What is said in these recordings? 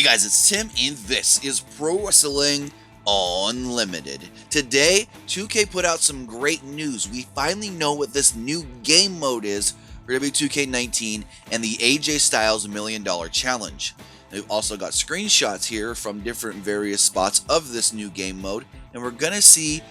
Guys, it's Tim and this is Pro Wrestling Unlimited. Today, 2K put out some great news. We finally know what this new game mode is for WWE2K19 and the AJ Styles $1 Million Challenge. They've also got screenshots here from different various spots of this new game mode, and we're going to see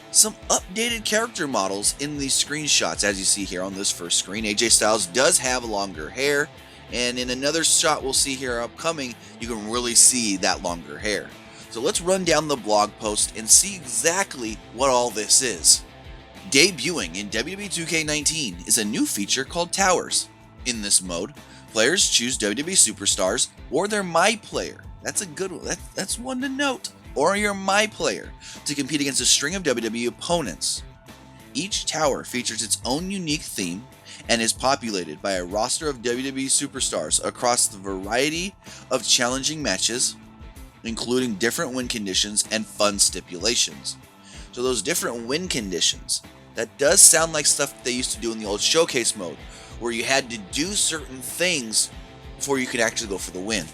some updated character models in these screenshots. As you see here on this first screen, AJ Styles does have longer hair, and in another shot we'll see here upcoming, you can really see that longer hair. So let's run down the blog post and see exactly what all this is. Debuting in WWE2K19 is a new feature called Towers. In this mode, players choose WWE superstars or their My Player. That's a good one. That's one to note. Or your My Player to compete against a string of WWE opponents. Each tower features its own unique theme and is populated by a roster of WWE superstars across the variety of challenging matches, including different win conditions and fun stipulations. So those different win conditions, that does sound like stuff they used to do in the old showcase mode, where you had to do certain things before you could actually go for the win.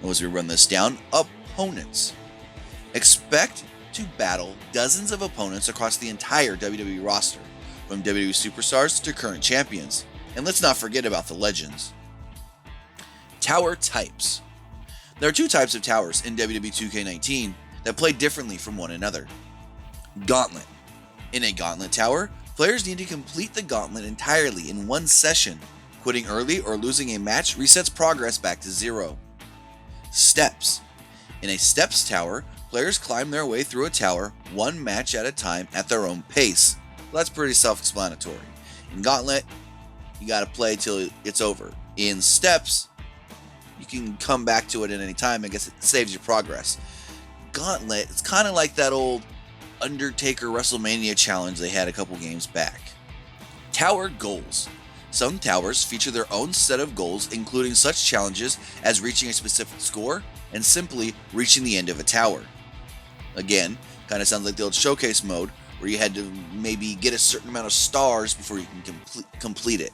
And as we run this down, opponents. Expect to battle dozens of opponents across the entire WWE roster, from WWE superstars to current champions. And let's not forget about the legends. Tower types. There are two types of towers in WWE 2K19 that play differently from one another. Gauntlet. In a gauntlet tower, players need to complete the gauntlet entirely in one session. Quitting early or losing a match resets progress back to 0. Steps. In a steps tower, players climb their way through a tower one match at a time at their own pace. Well, that's pretty self-explanatory. In Gauntlet, you gotta play till it's over. In Steps, you can come back to it at any time. I guess it saves your progress. Gauntlet, it's kind of like that old Undertaker WrestleMania challenge they had a couple games back. Tower goals. Some towers feature their own set of goals, including such challenges as reaching a specific score and simply reaching the end of a tower. Again, kind of sounds like the old showcase mode, where you had to maybe get a certain amount of stars before you can complete it.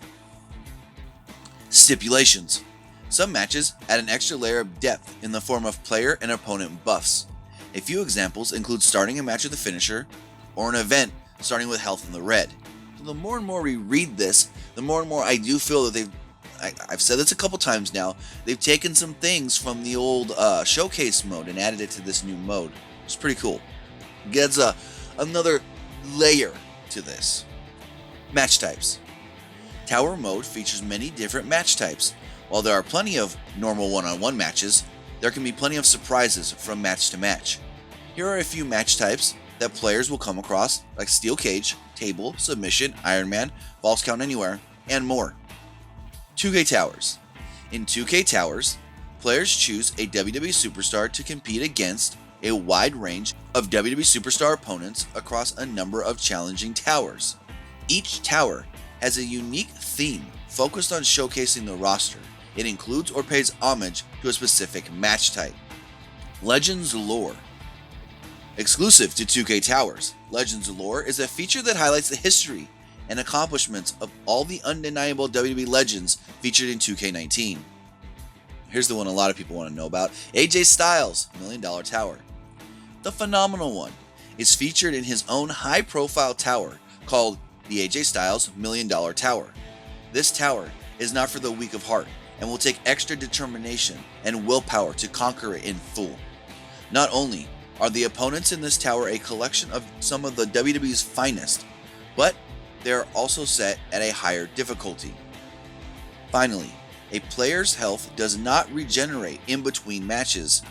Stipulations. Some matches add an extra layer of depth in the form of player and opponent buffs. A few examples include starting a match with a finisher, or an event starting with health in the red. So the more and more we read this, the more and more I do feel that I've said this a couple times now, they've taken some things from the old showcase mode and added it to this new mode. It's pretty cool. It adds another layer to this. Match types. Tower mode features many different match types. While there are plenty of normal one-on-one matches, there can be plenty of surprises from match to match. Here are a few match types that players will come across, like Steel Cage, Table, Submission, Iron Man, False Count Anywhere, and more. 2K Towers. In 2K Towers, players choose a WWE superstar to compete against a wide range of WWE superstar opponents across a number of challenging towers. Each tower has a unique theme focused on showcasing the roster. It includes or pays homage to a specific match type. Legends Lore. Exclusive to 2K Towers, Legends Lore is a feature that highlights the history and accomplishments of all the undeniable WWE legends featured in 2K19. Here's the one a lot of people want to know about. AJ Styles, $1 Million Tower. The phenomenal one is featured in his own high-profile tower called the AJ Styles $1 Million Tower. This tower is not for the weak of heart and will take extra determination and willpower to conquer it in full. Not only are the opponents in this tower a collection of some of the WWE's finest, but they are also set at a higher difficulty. Finally, a player's health does not regenerate in between matches.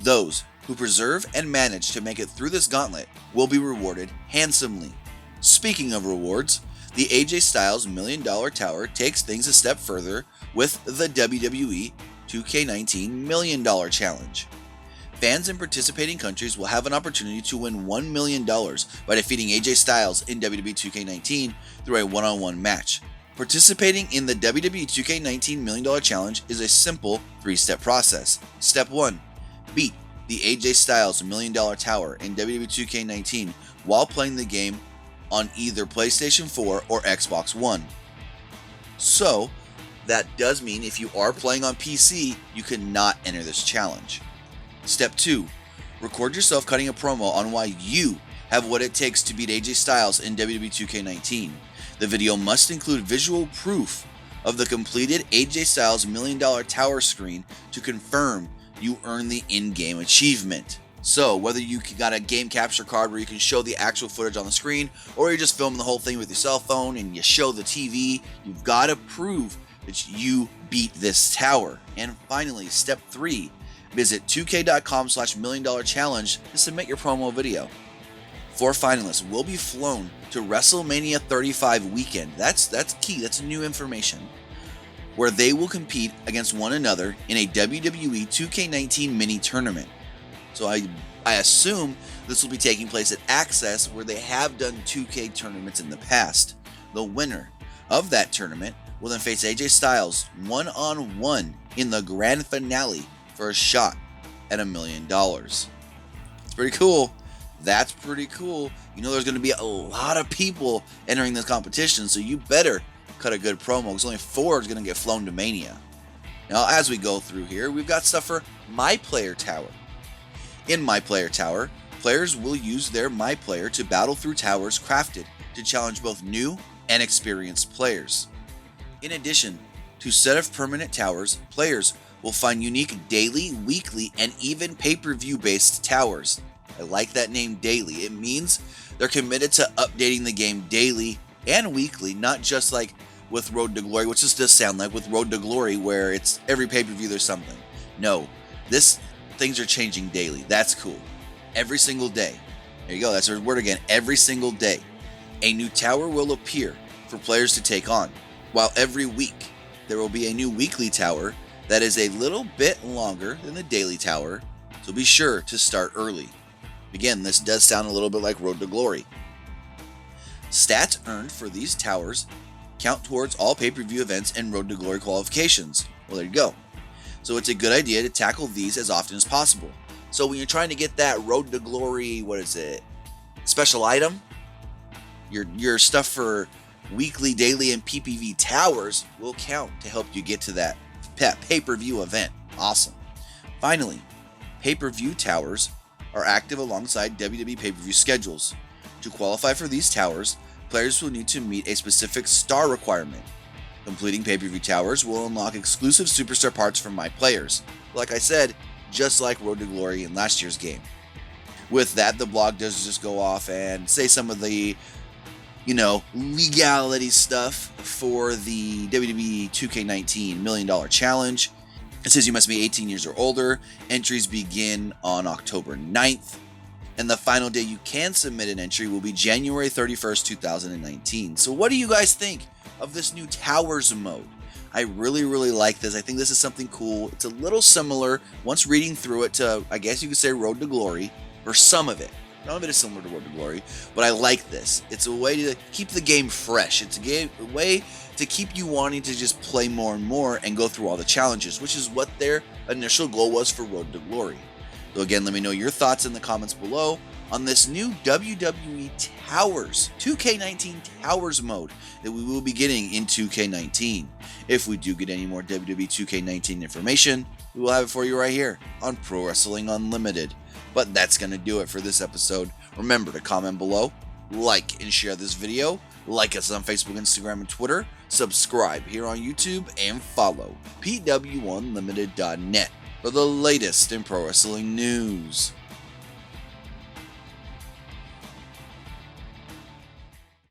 Those who preserve and manage to make it through this gauntlet will be rewarded handsomely. Speaking of rewards, the AJ Styles $1 Million Tower takes things a step further with the WWE 2K19 $1 Million Challenge. Fans in participating countries will have an opportunity to win $1 million by defeating AJ Styles in WWE 2K19 through a one-on-one match. Participating in the WWE 2K19 $1 Million Challenge is a simple 3-step process. Step 1. Beat the AJ Styles $1 Million Tower in WWE 2K19 while playing the game on either PlayStation 4 or Xbox One. So, That does mean if you are playing on PC, you cannot enter this challenge. Step 2. Record yourself cutting a promo on why you have what it takes to beat AJ Styles in WWE2K19. The video must include visual proof of the completed AJ Styles $1 Million Tower screen to confirm you earned the in-game achievement. So, whether you got a game capture card where you can show the actual footage on the screen, or you're just filming the whole thing with your cell phone and you show the TV, you've got to prove that you beat this tower. And finally, step 3, visit 2k.com/$1 Million Challenge to submit your promo video. 4 finalists will be flown to WrestleMania 35 weekend. That's key, that's new information, where they will compete against one another in a WWE 2K19 mini tournament. So I assume this will be taking place at Access, where they have done 2K tournaments in the past. The winner of that tournament will then face AJ Styles one-on-one in the grand finale for a shot at $1 million. It's pretty cool. That's pretty cool. You know there's going to be a lot of people entering this competition, so you better cut a good promo, because only 4 is going to get flown to Mania. Now, as we go through here, we've got stuff for My Player Tower. In My Player Tower, players will use their My Player to battle through towers crafted to challenge both new and experienced players. In addition to set of permanent towers, players will find unique daily, weekly, and even pay-per-view based towers. I like that name, daily. It means they're committed to updating the game daily and weekly, not just like with Road to Glory, which this does sound like with Road to Glory, where it's every pay-per-view there's something. No, things are changing daily. That's cool. Every single day. There you go, that's our word again. Every single day, a new tower will appear for players to take on, while every week there will be a new weekly tower that is a little bit longer than the daily tower, so be sure to start early. Again, this does sound a little bit like Road to Glory. Stats earned for these towers count towards all pay-per-view events and Road to Glory qualifications. Well, there you go. So it's a good idea to tackle these as often as possible. So when you're trying to get that Road to Glory, special item, your stuff for weekly, daily, and PPV towers will count to help you get to that pay-per-view event. Awesome. Finally, pay-per-view towers are active alongside WWE pay-per-view schedules. To qualify for these towers, players will need to meet a specific star requirement. Completing pay-per-view towers will unlock exclusive superstar parts from My Players. Like I said, just like Road to Glory in last year's game. With that, the blog does just go off and say some of the, legality stuff for the WWE 2K19 $1 Million Challenge. It says you must be 18 years or older. Entries begin on October 9th. And the final day you can submit an entry will be January 31st, 2019. So what do you guys think of this new Towers mode? I really, really like this. I think this is something cool. It's a little similar, once reading through it, to, I guess you could say, Road to Glory, or some of it. None of it is similar to Road to Glory, but I like this. It's a way to keep the game fresh. It's a way to keep you wanting to just play more and more and go through all the challenges, which is what their initial goal was for Road to Glory. So again, let me know your thoughts in the comments below on this new WWE Towers, 2K19 Towers mode that we will be getting in 2K19. If we do get any more WWE 2K19 information, we will have it for you right here on Pro Wrestling Unlimited. But that's going to do it for this episode. Remember to comment below, like and share this video, like us on Facebook, Instagram, and Twitter, subscribe here on YouTube, and follow PWUnlimited.net for the latest in pro wrestling news.